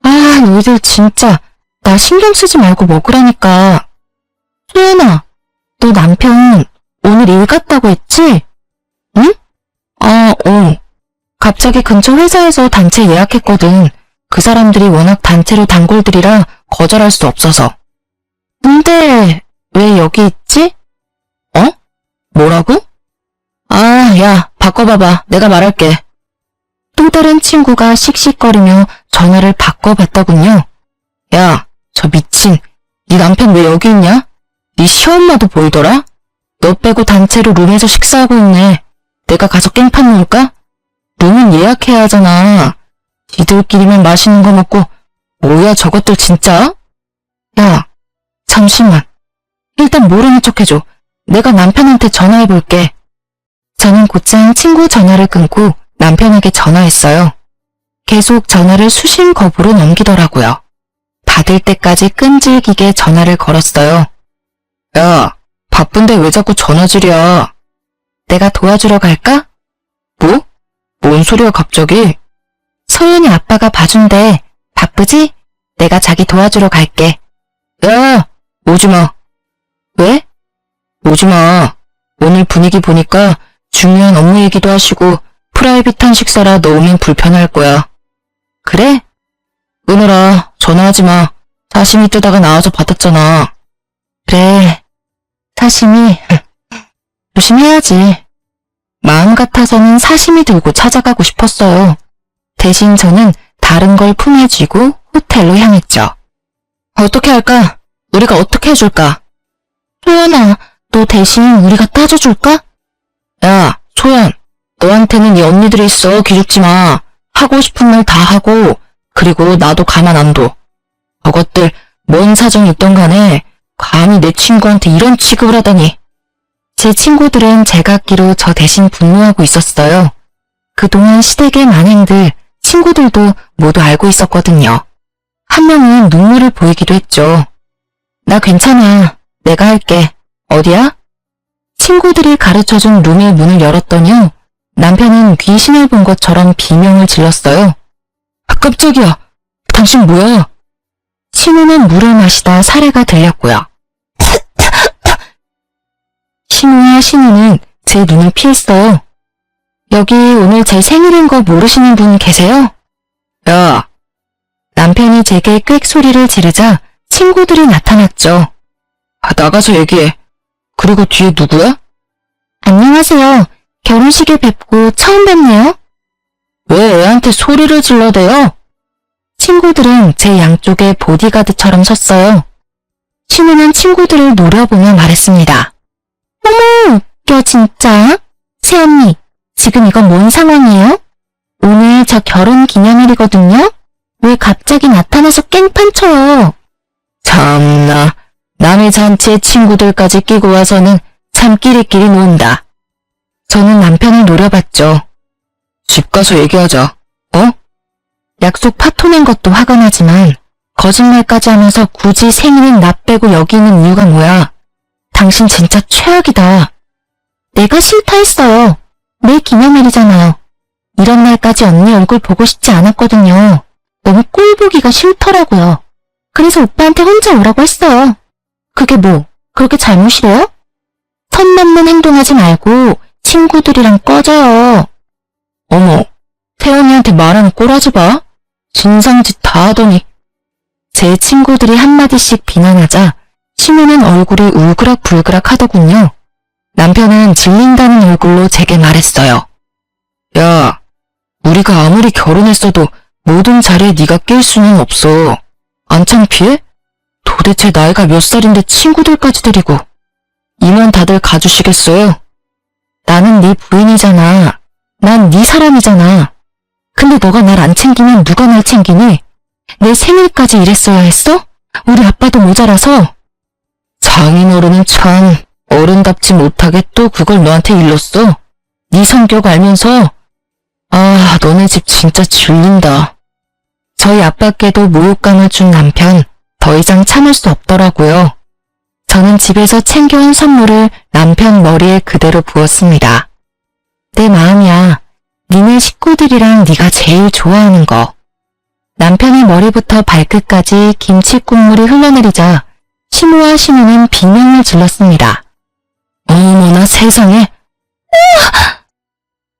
Speaker 1: 아, 너희들 진짜 나 신경 쓰지 말고 먹으라니까. 소연아, 너 남편 오늘 일 갔다고 했지? 응? 갑자기 근처 회사에서 단체 예약했거든. 그 사람들이 워낙 단체로 단골들이라 거절할 수 없어서. 근데 왜 여기 있지? 뭐라고? 야, 바꿔봐봐. 내가 말할게. 또 다른 친구가 씩씩거리며 전화를 바꿔봤더군요. 야, 저 미친. 네 남편 왜 여기 있냐? 네 시엄마도 보이더라? 너 빼고 단체로 룸에서 식사하고 있네. 내가 가서 깽판 놓을까? 룸은 예약해야 하잖아. 지들끼리만 맛있는 거 먹고 뭐야 저것들 진짜? 야, 잠시만. 일단 모르는 척 해줘. 내가 남편한테 전화해볼게. 저는 곧장 친구 전화를 끊고 남편에게 전화했어요. 계속 전화를 수신 거부로 넘기더라고요. 받을 때까지 끈질기게 전화를 걸었어요. 야, 바쁜데 왜 자꾸 전화질이야? 내가 도와주러 갈까? 뭐? 뭔 소리야 갑자기? 서연이 아빠가 봐준대. 바쁘지? 내가 자기 도와주러 갈게. 야, 오지마. 왜? 오지마. 오늘 분위기 보니까 중요한 업무 얘기도 하시고 프라이빗한 식사라 너 오면 불편할 거야. 그래? 끊어라. 전화하지마. 사심이 뜨다가 나와서 받았잖아. 그래. 사심이 조심해야지. 마음 같아서는 사심이 들고 찾아가고 싶었어요. 대신 저는 다른 걸 품에 쥐고 호텔로 향했죠. 어떻게 할까? 우리가 어떻게 해줄까? 소연아, 너 대신 우리가 따져줄까? 야, 소연, 너한테는 이 언니들이 있어. 기죽지 마. 하고 싶은 말 다 하고, 그리고 나도 가만 안 둬. 저것들 뭔 사정이 있던 간에 감히 내 친구한테 이런 취급을 하다니. 제 친구들은 제각기로 저 대신 분노하고 있었어요. 그동안 시댁의 만행들 친구들도 모두 알고 있었거든요. 한 명은 눈물을 보이기도 했죠. 나 괜찮아. 내가 할게. 어디야? 친구들이 가르쳐준 룸의 문을 열었더니요. 남편은 귀신을 본 것처럼 비명을 질렀어요. 아, 깜짝이야. 당신 뭐야? 신우는 물을 마시다 사례가 들렸고요. 신우와 신우는 제 눈을 피했어요. 여기 오늘 제 생일인 거 모르시는 분 계세요? 야! 남편이 제게 꽥 소리를 지르자 친구들이 나타났죠. 나가서 얘기해. 그리고 뒤에 누구야? 안녕하세요. 결혼식에 뵙고 처음 뵙네요. 왜 애한테 소리를 질러대요? 친구들은 제 양쪽에 보디가드처럼 섰어요. 신우는 친구들을 노려보며 말했습니다. 어머, 웃겨 진짜. 새언니, 지금 이건 뭔 상황이에요? 오늘 저 결혼 기념일이거든요? 왜 갑자기 나타나서 깽판 쳐요? 참나, 남의 잔치에 친구들까지 끼고 와서는 참 끼리끼리 논다. 저는 남편을 노려봤죠. 집 가서 얘기하자. 약속 파토낸 것도 화가 나지만 거짓말까지 하면서 굳이 생일은 나 빼고 여기 있는 이유가 뭐야? 당신 진짜 최악이다. 내가 싫다 했어요. 내 기념일이잖아요. 이런 날까지 언니 얼굴 보고 싶지 않았거든요. 너무 꼴 보기가 싫더라고요. 그래서 오빠한테 혼자 오라고 했어요. 그게 뭐, 그렇게 잘못이래요? 선 넘는 행동하지 말고 친구들이랑 꺼져요. 어머, 태연이한테 말하는 꼴하지 봐. 진상짓 다 하더니. 제 친구들이 한마디씩 비난하자 신우는 얼굴이 울그락불그락 하더군요. 남편은 질린다는 얼굴로 제게 말했어요. 야, 우리가 아무리 결혼했어도 모든 자리에 네가 낄 수는 없어. 안 창피해? 도대체 나이가 몇 살인데 친구들까지 데리고. 이만 다들 가주시겠어요? 나는 네 부인이잖아. 난 네 사람이잖아. 근데 너가 날 안 챙기면 누가 날 챙기니? 내 생일까지 이랬어야 했어? 우리 아빠도 모자라서. 장인어른은 참 어른답지 못하게 또 그걸 너한테 일렀어. 네 성격 알면서. 아, 너네 집 진짜 질린다. 저희 아빠께도 모욕감을 준 남편, 더 이상 참을 수 없더라고요. 저는 집에서 챙겨온 선물을 남편 머리에 그대로 부었습니다. 내 마음이야. 니네 식구들이랑 네가 제일 좋아하는 거. 남편의 머리부터 발끝까지 김치 국물이 흘러내리자 시모와 신우는 비명을 질렀습니다. 어머나 세상에.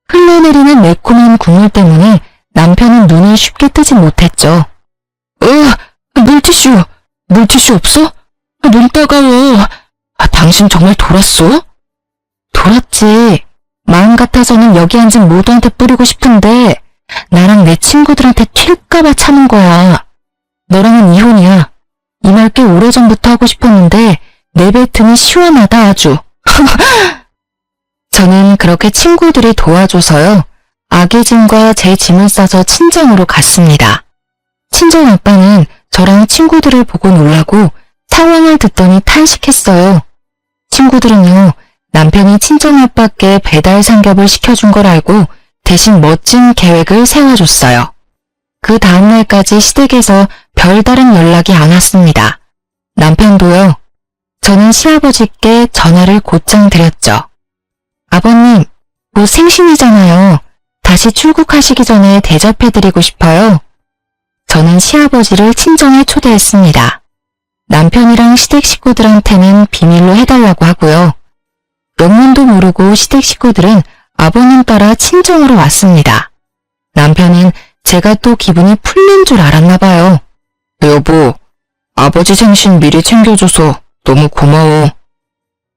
Speaker 1: 흘러내리는 매콤한 국물 때문에 남편은 눈을 쉽게 뜨지 못했죠. 물티슈 없어? 눈 따가워. 당신 정말 돌았어? 돌았지. 마음 같아서는 여기 앉은 모두한테 뿌리고 싶은데 나랑 내 친구들한테 튈까봐 참은 거야. 너랑은 이혼이야. 이 말 꽤 오래전부터 하고 싶었는데 내뱉으니 시원하다 아주. 저는 그렇게 친구들이 도와줘서요. 아기 짐과 제 짐을 싸서 친정으로 갔습니다. 친정 아빠는 저랑 친구들을 보고 놀라고 상황을 듣더니 탄식했어요. 친구들은요, 남편이 친정 아빠께 배달 삼겹을 시켜준 걸 알고 대신 멋진 계획을 세워줬어요. 그 다음날까지 시댁에서 별다른 연락이 안 왔습니다. 남편도요. 저는 시아버지께 전화를 곧장 드렸죠. 아버님, 곧 생신이잖아요. 다시 출국하시기 전에 대접해드리고 싶어요. 저는 시아버지를 친정에 초대했습니다. 남편이랑 시댁 식구들한테는 비밀로 해달라고 하고요. 영문도 모르고 시댁 식구들은 아버님 따라 친정으로 왔습니다. 남편은 제가 또 기분이 풀린 줄 알았나 봐요. 여보, 아버지 생신 미리 챙겨줘서 너무 고마워.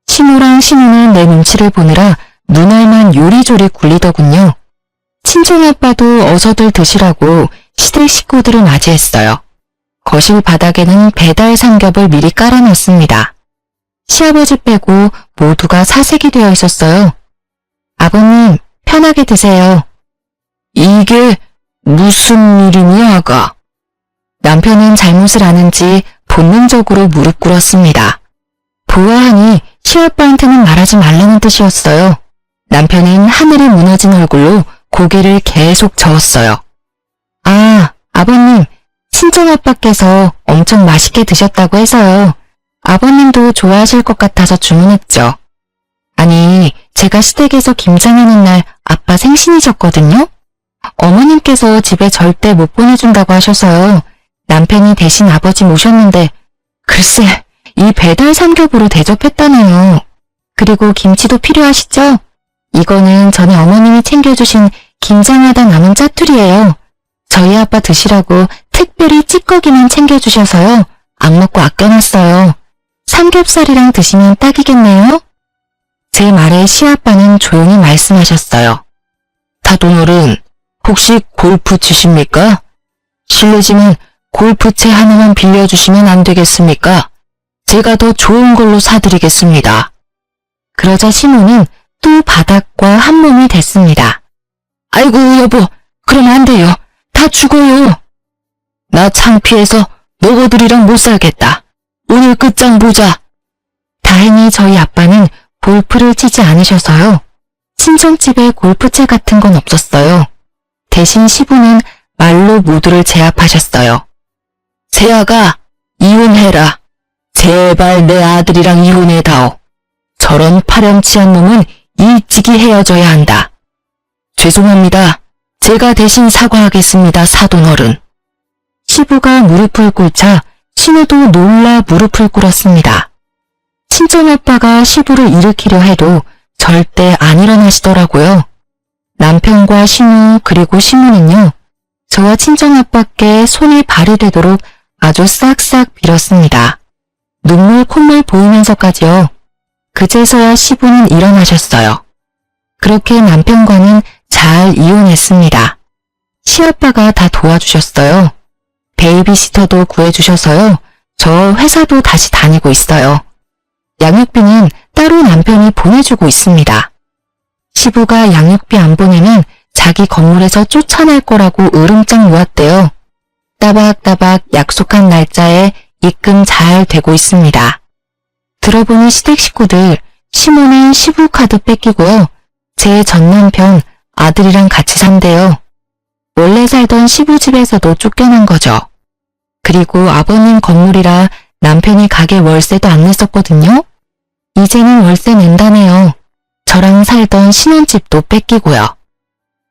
Speaker 1: 시모랑 신우는 내 눈치를 보느라 눈알만 요리조리 굴리더군요. 친정아빠도 어서들 드시라고 시댁 식구들을 맞이했어요. 거실 바닥에는 배달 삼겹을 미리 깔아놨습니다. 시아버지 빼고 모두가 사색이 되어 있었어요. 아버님, 편하게 드세요. 이게 무슨 일이니, 아가? 남편은 잘못을 아는지 본능적으로 무릎 꿇었습니다. 보아하니 시아빠한테는 말하지 말라는 뜻이었어요. 남편은 하늘이 무너진 얼굴로 고개를 계속 저었어요. 아, 아버님, 친정아빠께서 엄청 맛있게 드셨다고 해서요. 아버님도 좋아하실 것 같아서 주문했죠. 아니, 제가 시댁에서 김장하는 날 아빠 생신이셨거든요? 어머님께서 집에 절대 못 보내준다고 하셔서요. 남편이 대신 아버지 모셨는데 글쎄, 이 배달 삼겹으로 대접했다네요. 그리고 김치도 필요하시죠? 이거는 전에 어머님이 챙겨주신 김장하다 남은 짜투리예요. 저희 아빠 드시라고 특별히 찌꺼기만 챙겨주셔서요. 안 먹고 아껴놨어요. 삼겹살이랑 드시면 딱이겠네요. 제 말에 시아빠는 조용히 말씀하셨어요. 다돈어른, 혹시 골프 치십니까? 실례지만 골프채 하나만 빌려주시면 안 되겠습니까? 제가 더 좋은 걸로 사드리겠습니다. 그러자 시모는 또 바닥과 한 몸이 됐습니다. 아이고 여보, 그럼 안 돼요. 다 죽어요. 나 창피해서 너희들이랑 못 살겠다. 오늘 끝장 보자. 다행히 저희 아빠는 골프를 치지 않으셔서요. 친정집에 골프채 같은 건 없었어요. 대신 시부는 말로 모두를 제압하셨어요. 세아가 이혼해라. 제발 내 아들이랑 이혼해다오. 저런 파렴치한 놈은 일찍이 헤어져야 한다. 죄송합니다. 제가 대신 사과하겠습니다, 사돈어른. 시부가 무릎을 꿇자 신우도 놀라 무릎을 꿇었습니다. 친정아빠가 시부를 일으키려 해도 절대 안 일어나시더라고요. 남편과 신우 그리고 시부는요, 저와 친정아빠께 손이 발이 되도록 아주 싹싹 빌었습니다. 눈물 콧물 보이면서까지요. 그제서야 시부는 일어나셨어요. 그렇게 남편과는 잘 이혼했습니다. 시아빠가 다 도와주셨어요. 베이비시터도 구해주셔서요. 저 회사도 다시 다니고 있어요. 양육비는 따로 남편이 보내주고 있습니다. 시부가 양육비 안 보내면 자기 건물에서 쫓아낼 거라고 으름장 놓았대요. 따박따박 약속한 날짜에 입금 잘 되고 있습니다. 들어보니 시댁 식구들, 시모는 시부 카드 뺏기고요. 제 전남편 아들이랑 같이 산대요. 원래 살던 시부 집에서도 쫓겨난 거죠. 그리고 아버님 건물이라 남편이 가게 월세도 안 냈었거든요. 이제는 월세 낸다네요. 저랑 살던 신혼집도 뺏기고요.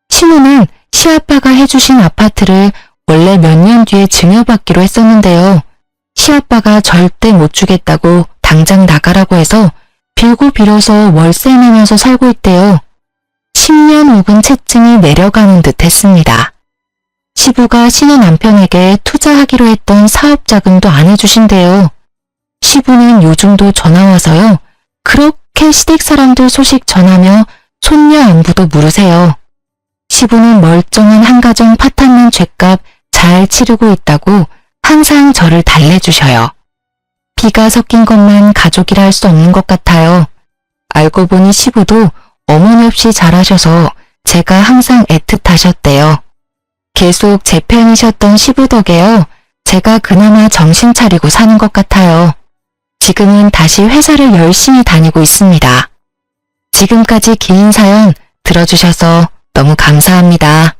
Speaker 1: 신우는 시아빠가 해주신 아파트를 원래 몇 년 뒤에 증여받기로 했었는데요. 시아빠가 절대 못 주겠다고 당장 나가라고 해서 빌고 빌어서 월세 내면서 살고 있대요. 10년 묵은 채증이 내려가는 듯 했습니다. 시부가 신우 남편에게 투자하기로 했던 사업 자금도 안 해주신대요. 시부는 요즘도 전화와서요. 그렇게 시댁 사람들 소식 전하며 손녀 안부도 물으세요. 시부는 멀쩡한 한가정 파탄난 죗값 잘 치르고 있다고 항상 저를 달래주셔요. 피가 섞인 것만 가족이라 할 수 없는 것 같아요. 알고 보니 시부도 어머니 없이 잘하셔서 제가 항상 애틋하셨대요. 계속 제 편이셨던 시부 덕에요. 제가 그나마 정신 차리고 사는 것 같아요. 지금은 다시 회사를 열심히 다니고 있습니다. 지금까지 긴 사연 들어주셔서 너무 감사합니다.